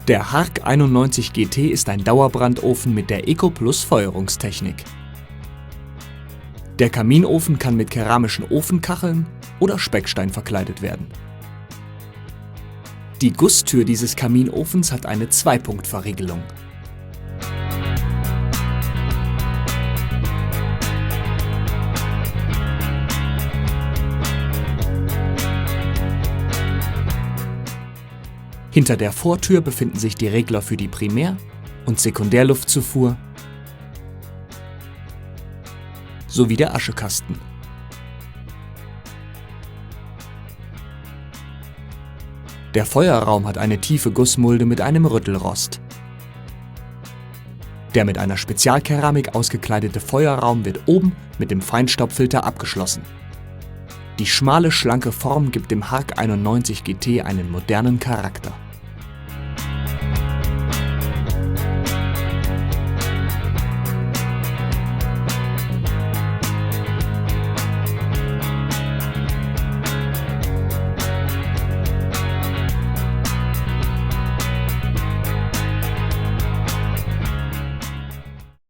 Der HARC 91 GT ist ein Dauerbrandofen mit der EcoPlus Feuerungstechnik. Der Kaminofen kann mit keramischen Ofenkacheln oder Speckstein verkleidet werden. Die Gusstür dieses Kaminofens hat eine Zweipunktverriegelung. Hinter der Vortür befinden sich die Regler für die Primär- und Sekundärluftzufuhr sowie der Aschekasten. Der Feuerraum hat eine tiefe Gussmulde mit einem Rüttelrost. Der mit einer Spezialkeramik ausgekleidete Feuerraum wird oben mit dem Feinstaubfilter abgeschlossen. Die schmale, schlanke Form gibt dem HARC 91 GT einen modernen Charakter.